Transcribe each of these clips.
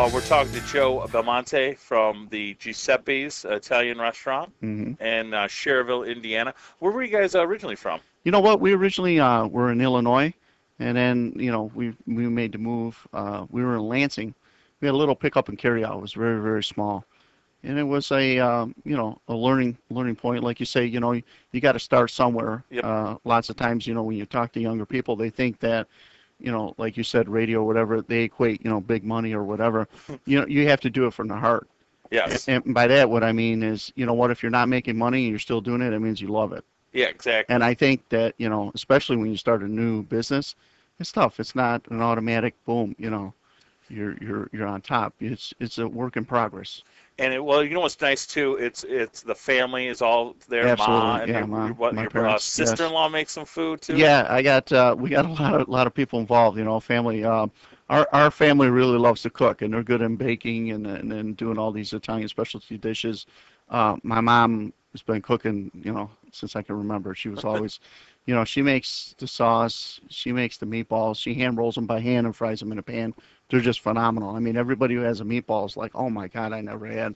We're talking to Joe Belmonte from the Giuseppe's Italian restaurant in Cherville, Indiana. Where were you guys originally from? You know what? We originally were in Illinois, and then we made the move. We were in Lansing. We had a little pickup and carry out. It was very, very small, and it was a a learning point. Like you say, you got to start somewhere. Yep. Lots of times, when you talk to younger people, they think that like you said, radio or whatever, they equate big money or whatever. You have to do it from the heart. Yes. And by that, what I mean is, what, if you're not making money and you're still doing it, it means you love it. Yeah, exactly. And I think that, especially when you start a new business, it's tough. It's not an automatic boom, you're on top. It's a work in progress. And what's nice too? It's the family is all there. Absolutely. Your sister-in-law makes some food too. Yeah, we got a lot of people involved. Family. Our family really loves to cook, and they're good in baking and doing all these Italian specialty dishes. My mom has been cooking, since I can remember. She was always, she makes the sauce, she makes the meatballs, she hand rolls them by hand and fries them in a pan. They're just phenomenal. I mean, everybody who has a meatball is like, oh my God, I never had,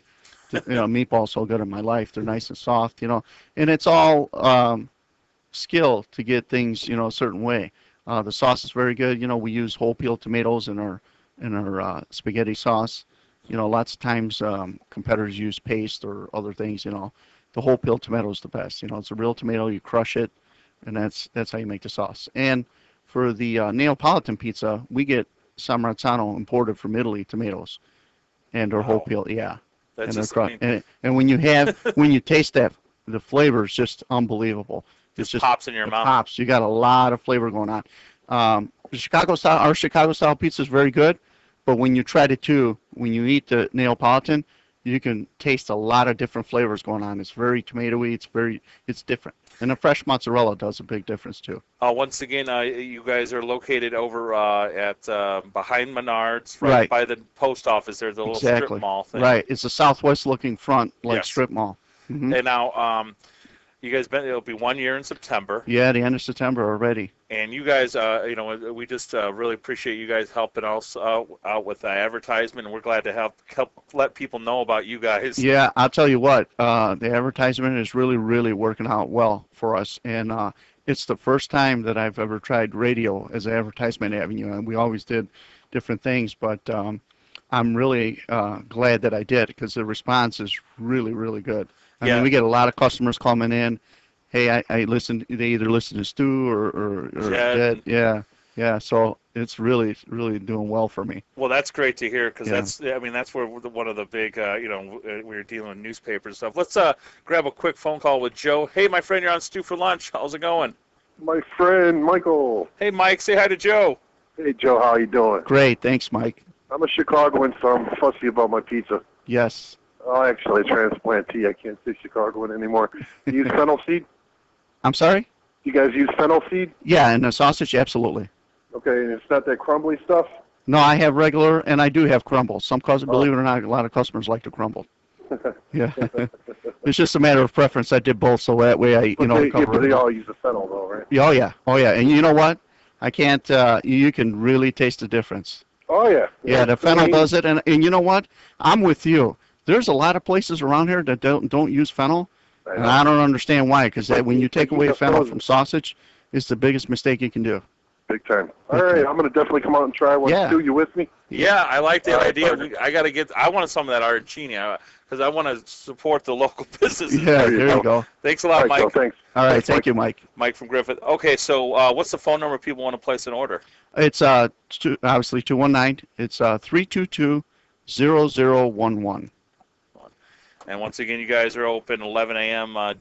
meatballs so good in my life. They're nice and soft, and it's all skill to get things, a certain way. The sauce is very good. We use whole peel tomatoes in our spaghetti sauce. Lots of times competitors use paste or other things. The whole peel tomato is the best. It's a real tomato. You crush it, and that's how you make the sauce. And for the Neapolitan pizza, we get Sammarzano imported from Italy tomatoes, and whole peel. Yeah. That's and when you taste that, the flavor is just unbelievable. It just pops in your mouth. Pops. You got a lot of flavor going on. Our Chicago style pizza is very good, but when you try it too, when you eat the Neapolitan, you can taste a lot of different flavors going on. It's very tomatoey. It's different. And the fresh mozzarella does a big difference too. Once again, you guys are located over at behind Menards, right by the post office. There's a little strip mall thing. Right. It's a southwest-looking front, strip mall. Mm-hmm. And now, you guys it'll be 1 year in September. Yeah, the end of September already. And you guys, we just really appreciate you guys helping us out with advertisement, and we're glad to help let people know about you guys. Yeah, I'll tell you what, the advertisement is really, really working out well for us, and it's the first time that I've ever tried radio as an advertisement avenue, and we always did different things, but I'm really glad that I did, because the response is really, really good. I mean, we get a lot of customers coming in. Hey, I listened. They either listen to Stu or Jed. Yeah. So it's really, really doing well for me. Well, that's great to hear, because that's where one of the big, we're dealing with newspapers and stuff. Let's grab a quick phone call with Joe. Hey, my friend, you're on Stu for Lunch. How's it going? My friend Michael. Hey, Mike, say hi to Joe. Hey, Joe, how you doing? Great, thanks, Mike. I'm a Chicagoan, so I'm fussy about my pizza. Yes. Oh, actually, a transplantee. I can't say Chicagoan anymore. You use fennel seed? I'm sorry? You guys use fennel seed? Yeah, and the sausage, absolutely. Okay, and it's not that crumbly stuff? No, I have regular, and I do have crumble. Believe it or not, a lot of customers like to crumble. Yeah. It's just a matter of preference. I did both, so that way I, but they all use the fennel, though, right? Oh, yeah. And you know what? I can't, you can really taste the difference. Oh, yeah. Yeah, the fennel does it, and you know what? I'm with you. There's a lot of places around here that don't use fennel, and I don't understand why, because when you take away fennel from sausage, it's the biggest mistake you can do. Big time. All right, I'm going to definitely come out and try one. Yeah. Stu, you with me? Yeah, I like the idea. I want some of that arancini, because I want to support the local businesses. Yeah, there you go. Thanks a lot, Mike. Joe, thanks. All right, thank you, Mike. Mike from Griffith. Okay, so what's the phone number if people want to place an order? It's obviously 219. It's 322-0011. And once again, you guys are open 11 a.m. On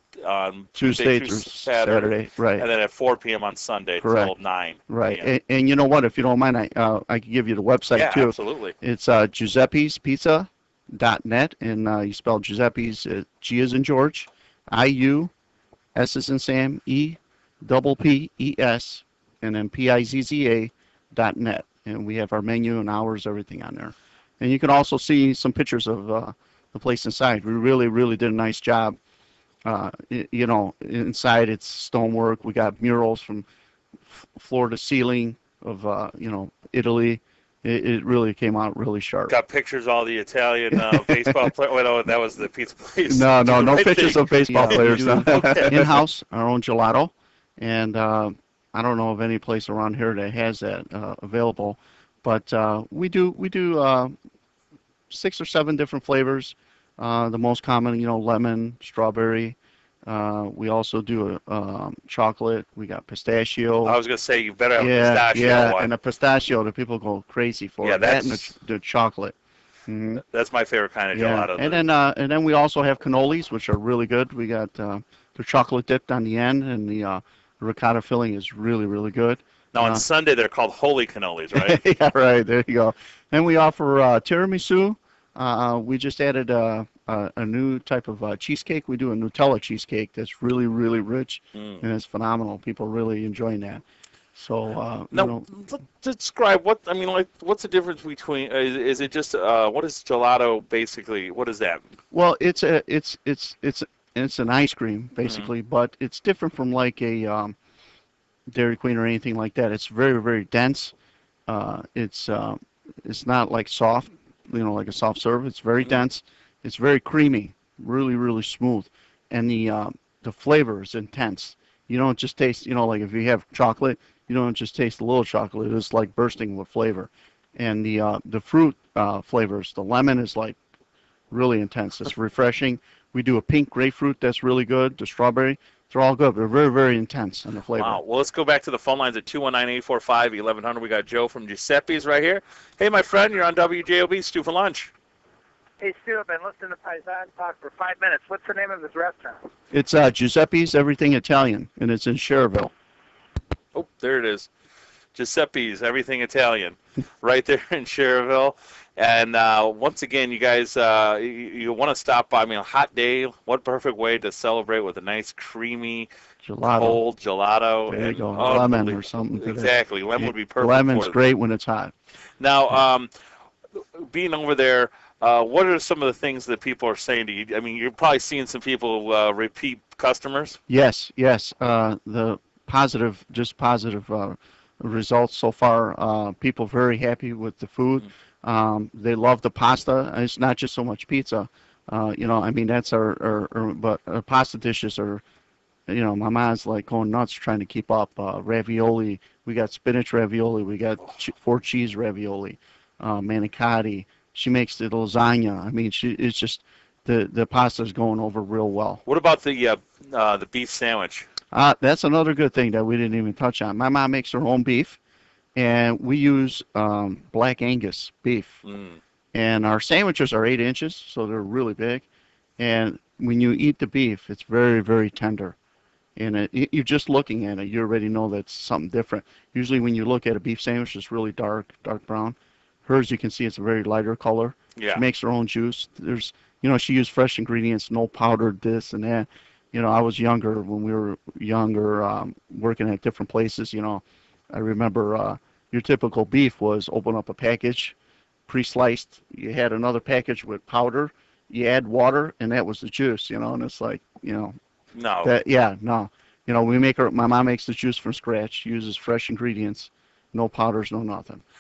Tuesday through Saturday, right? And then at 4 p.m. on Sunday until 9. Right. And you know what? If you don't mind, I can give you the website too. Yeah, absolutely. It's giuseppespizza.net, and you spell Giuseppe's G as in George, I-U, S as in Sam, E-P-P-E-S, and then Pizza.net. And we have our menu and hours, everything on there. And you can also see some pictures of the place inside. We really, really did a nice job. Inside it's stonework. We got murals from floor to ceiling of, Italy. it really came out really sharp. Got pictures of all the Italian baseball players. Wait, no, that was the pizza place. No, Do the no right pictures thing. of baseball players. do. Okay. In-house, our own gelato, and I don't know of any place around here that has that available, but we do 6 or 7 different flavors. The most common, lemon, strawberry. We also do chocolate. We got pistachio. I was gonna say you better have a Yeah, pistachio yeah, one. and the pistachio, the people go crazy for. Yeah, That and that's the chocolate. Hmm. that's my favorite kind of Yeah, gelato. and then we also have cannolis, which are really good. We got the chocolate dipped on the end, and the ricotta filling is really, really good. Now on Uh, Sunday they're called holy cannolis, right? yeah, right. There you go. Then we offer tiramisu. We just added a new type of cheesecake. We do a Nutella cheesecake that's really, really rich, Mm. and it's phenomenal. People are really enjoying that. So, Now, describe what I mean. Like, what's the difference between? Is it just what is gelato basically? What is that? well, it's an ice cream basically, but it's different from like a Dairy Queen or anything like that. It's very, very dense. It's not like soft, like a soft serve. It's very dense. It's very creamy, really, really smooth, and the flavor is intense. You don't just taste, like if you have chocolate, you don't just taste a little chocolate. It's like bursting with flavor, and the fruit flavors. The lemon is like really intense. It's refreshing. We do a pink grapefruit that's really good. The strawberry, they're all good. They're very, very intense in the flavor. Wow. Well, let's go back to the phone lines at 219-845-1100. We got Joe from Giuseppe's right here. Hey, my friend, you're on WJOB. Stu for lunch. Hey, Stu, I've been listening to Paisan talk for 5 minutes. What's the name of this restaurant? It's Giuseppe's Everything Italian, and it's in Cherville. Oh, there it is. Giuseppe's Everything Italian, right there in Cherville. And once again, you guys, you want to stop by. I mean, a hot day, what perfect way to celebrate with a nice, creamy, Gelato. cold gelato. There you and go. Lemon or unbelievable. something. to that. Exactly. Lemon would be perfect Lemon's for it. great when it's hot. Now, being over there, what are some of the things that people are saying to you? I mean, you're probably seeing some people repeat customers. Yes, yes. The positive results so far. People very happy with the food. They love the pasta. It's not just so much pizza. I mean, that's but our pasta dishes are, my mom's like going nuts trying to keep up. Ravioli. We got spinach ravioli. We got 4 cheese ravioli. Manicotti. She makes the lasagna. I mean, it's just the pasta's going over real well. What about the beef sandwich? That's another good thing that we didn't even touch on. My mom makes her own beef, and we use Black Angus beef. And our sandwiches are 8 inches, so they're really big. And when you eat the beef, it's very, very tender. And you're just looking at it, you already know that's something different. Usually when you look at a beef sandwich, it's really dark brown. Hers, you can see it's a very lighter color. Yeah. She makes her own juice. There's, she used fresh ingredients, no powdered this and that. I was younger when we were younger, working at different places. I remember your typical beef was open up a package, pre-sliced. You had another package with powder. You add water, and that was the juice. And it's like, No. no. My mom makes the juice from scratch, uses fresh ingredients, no powders, no nothing.